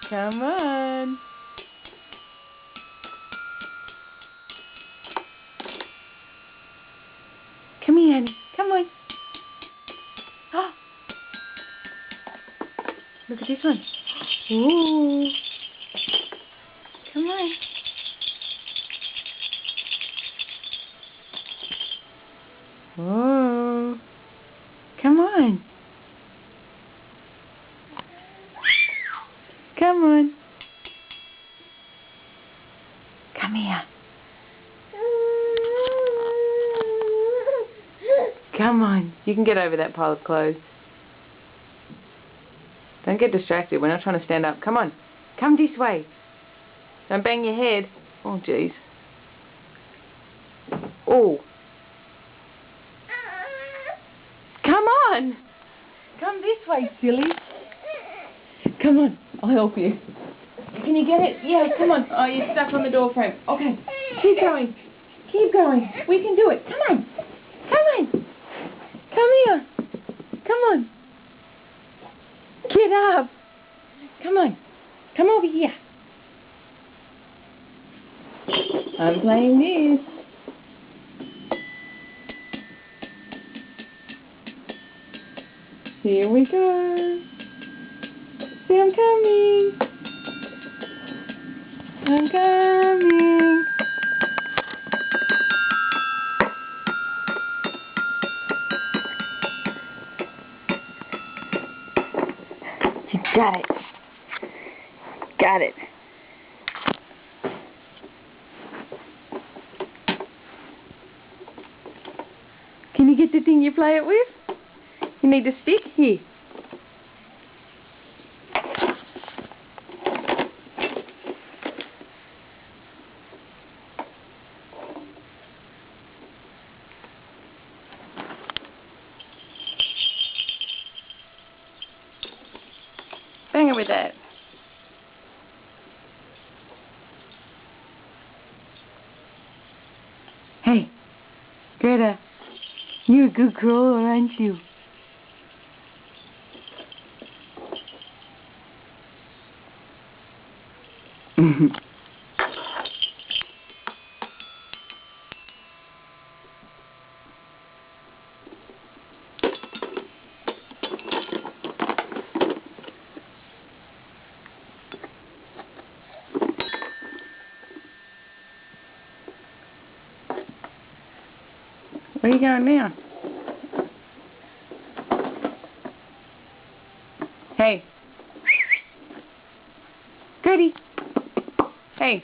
Come on. Come here, honey. Come on. Oh. Look at this one. Ooh. Come on. Whoa. Come on. Come on. Come here. Come on. You can get over that pile of clothes. Don't get distracted. We're not trying to stand up. Come on. Come this way. Don't bang your head. Oh, jeez. Oh. Come on. Come this way, silly. Come on. I'll help you. Can you get it? Yeah, come on. Oh, you're stuck on the door frame. Okay. Keep going. Keep going. We can do it. Come on. Come on. Come here. Come on. Get up. Come on. Come over here. I'm playing this. Here we go. See, I'm coming. I'm coming. You got it. Got it. Can you get the thing you play it with? You need a stick? Here. Bang it with that. Hey, Greta, you're a good crawler, aren't you? Where are you going now? Hey. Goody. Hey.